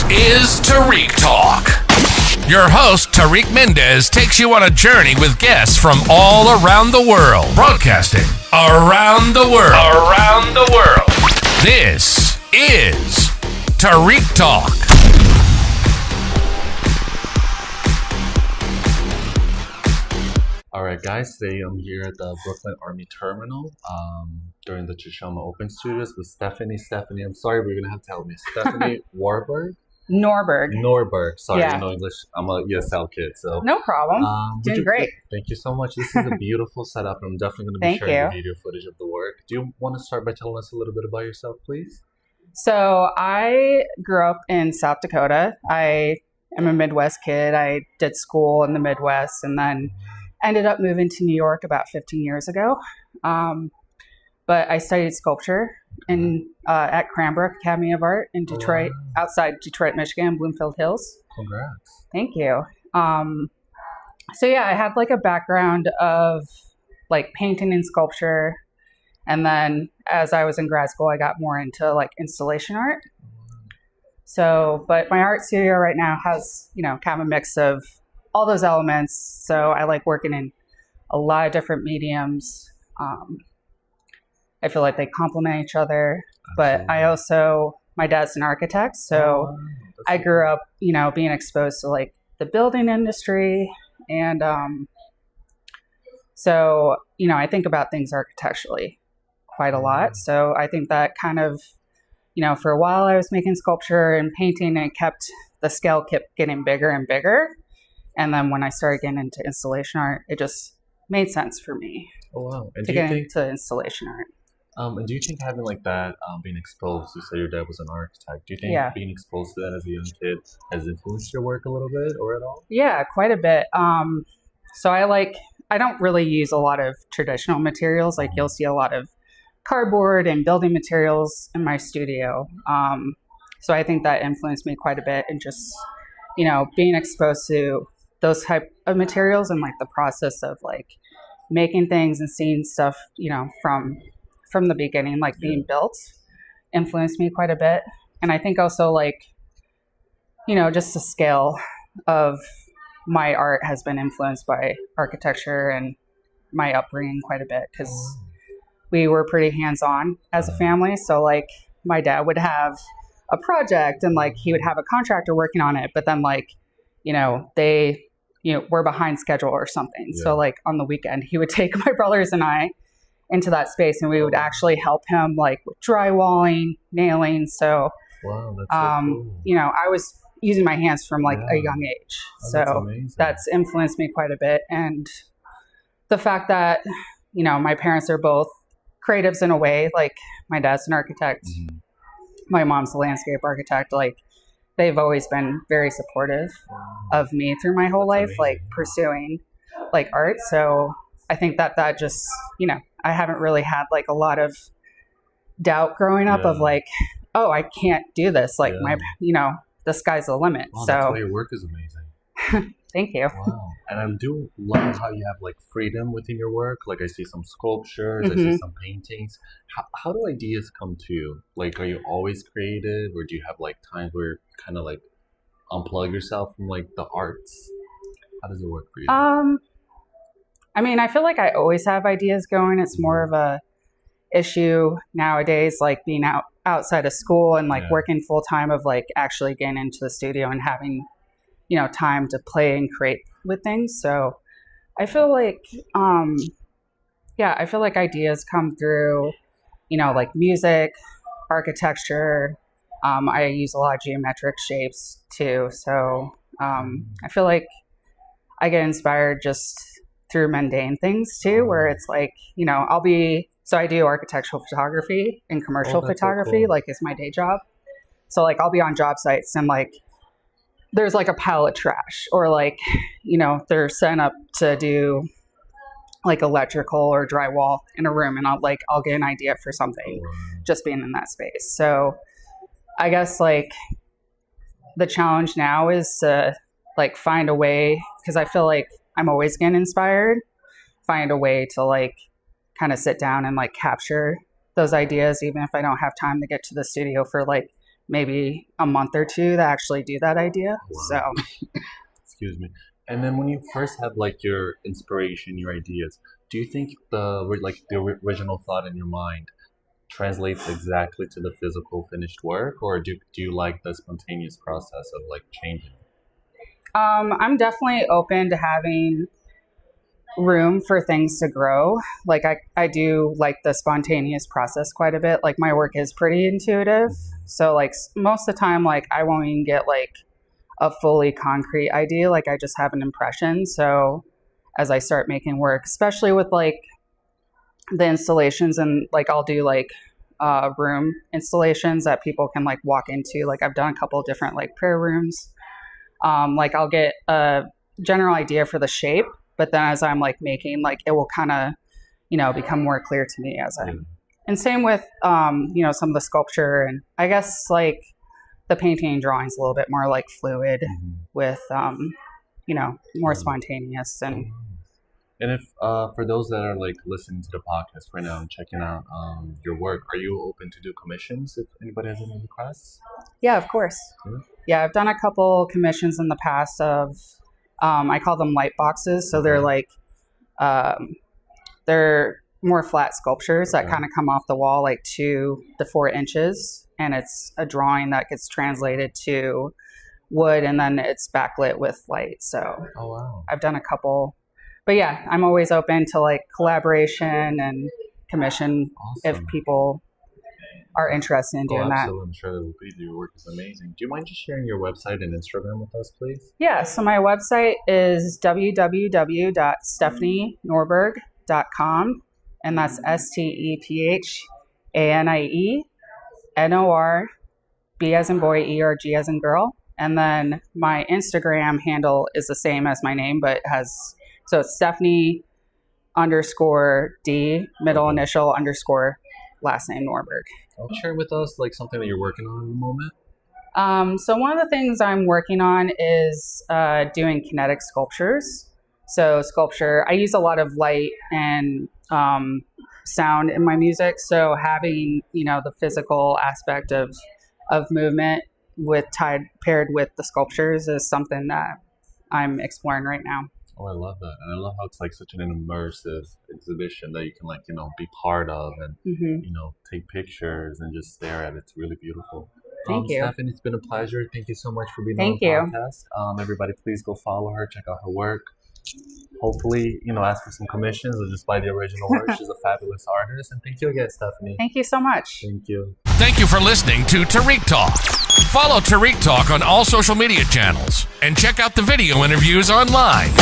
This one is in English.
is Tarik Talk. Your host, Tarik Mendez, takes you on a journey with guests from all around the world. Broadcasting around the world. Around the world. This is Tarik Talk. All right, guys, today I'm here at the Brooklyn Army Terminal during the Chishama Open Studios with Stephanie. Stephanie, I'm sorry, but you're going to have to help me. Stephanie Warburg? Norberg. Sorry, yeah. I know English. I'm a ESL kid, so. No problem. Doing great. Thank you so much. This is a beautiful setup. I'm definitely going to be sharing the video footage of the work. Do you want to start by telling us a little bit about yourself, please? So I grew up in I am a Midwest kid. I did school in the Midwest and then ended up moving to New York about 15 years ago. But I studied sculpture at Cranbrook Academy of Art in Detroit, outside Detroit, Michigan, Bloomfield Hills. Congrats. Thank you. So yeah, I had like a background of like painting and sculpture. And then as I was in grad school, I got more into like installation art. So, but my art studio right now has, kind of a mix of all those elements. So I like working in a lot of different mediums. I feel like they complement each other, but I also, my dad's an architect. So I grew up, being exposed to like the building industry. And so, I think about things architecturally quite a lot. So I think that kind of, for a while I was making sculpture and painting and the scale kept getting bigger and bigger. And then when I started getting into installation art, it just made sense for me to get into installation art. And do you think having like that, being exposed, you said your dad was an architect, do you think being exposed to that as a young kid has influenced your work a little bit or at all? Yeah, quite a bit. So I don't really use a lot of traditional materials. Like you'll see a lot of cardboard and building materials in my studio. So I think that influenced me quite a bit and just, being exposed to those type of materials and like the process of like making things and seeing stuff, from the beginning, like being built, influenced me quite a bit. And I think also like, just the scale of my art has been influenced by architecture and my upbringing quite a bit because we were pretty hands-on as a family. So like my dad would have a project and like he would have a contractor working on it, but then like, they, were behind schedule or something. Yeah. So like on the weekend, he would take my brothers and I into that space and we would actually help him like with drywalling, nailing. So, that's so cool. I was using my hands from like a young age. So that's influenced me quite a bit. And the fact that, my parents are both creatives in a way, like my dad's an architect, my mom's a landscape architect, like they've always been very supportive of me through my whole life, like pursuing like art. So I think that just, I haven't really had like a lot of doubt growing up of like, oh, I can't do this. Like the sky's the limit. Wow, so that's why your work is amazing. Thank you. Wow. And I do love how you have like freedom within your work. Like I see some sculptures, I see some paintings. How do ideas come to you? Like, are you always creative or do you have like times where you kind of like unplug yourself from like the arts? How does it work for you? I feel like I always have ideas going. It's more of a issue nowadays, like being outside of school and like working full time of like actually getting into the studio and having, time to play and create with things. So I feel like, I feel like ideas come through, like music, architecture. I use a lot of geometric shapes too. So I feel like I get inspired just through mundane things too, where it's like, so I do architectural photography and commercial photography, so cool. Like it's my day job. So like I'll be on job sites and like there's like a pile of trash or like, they're setting up to do like electrical or drywall in a room and I'll get an idea for something just being in that space. So I guess like the challenge now is to like find a way, because I feel like I'm always getting inspired, find a way to like kind of sit down and like capture those ideas, even if I don't have time to get to the studio for like maybe a month or two to actually do that idea. Wow. So, Excuse me. And then when you first have like your inspiration, your ideas, do you think the original thought in your mind translates exactly to the physical finished work, or do you like the spontaneous process of like changing? I'm definitely open to having room for things to grow. Like I do like the spontaneous process quite a bit. Like my work is pretty intuitive. So like most of the time, like I won't even get like a fully concrete idea. Like I just have an impression. So as I start making work, especially with like the installations, and like I'll do like room installations that people can like walk into. Like I've done a couple of different like prayer rooms. Like I'll get a general idea for the shape, but then as I'm like making, like it will kind of, become more clear to me as and same with, some of the sculpture, and I guess like the painting and drawing is a little bit more like fluid with, more spontaneous. And if for those that are like listening to the podcast right now and checking out your work, are you open to do commissions if anybody has any requests? Yeah, of course. Yeah, I've done a couple commissions in the past of, I call them light boxes. So they're like, they're more flat sculptures that kind of come off the wall like 2 to 4 inches. And it's a drawing that gets translated to wood, and then it's backlit with light. So I've done a couple. But yeah, I'm always open to like collaboration and commission if people are interested in doing that. I'm sure it will be. Your work is amazing. Do you mind just sharing your website and Instagram with us, please? Yeah, so my website is www.stephanienorberg.com, and that's STEPHANIENORB as in boy, ERG as in girl. And then my Instagram handle is the same as my name, but so it's Stephanie _D, middle initial _ last name Norberg. Share with us like something that you're working on at the moment. So one of the things I'm working on is doing kinetic sculptures. So sculpture, I use a lot of light and sound in my music. So having, the physical aspect of movement paired with the sculptures is something that I'm exploring right now. Oh, I love that. And I love how it's like such an immersive exhibition that you can like, be part of and, take pictures and just stare at it. It's really beautiful. Thank you. Stephanie, it's been a pleasure. Thank you so much for being on the podcast. Everybody, please go follow her, check out her work. Hopefully, ask for some commissions or just buy the original work. She's a fabulous artist. And thank you again, Stephanie. Thank you so much. Thank you. Thank you for listening to Tarik Talk. Follow Tarik Talk on all social media channels and check out the video interviews online.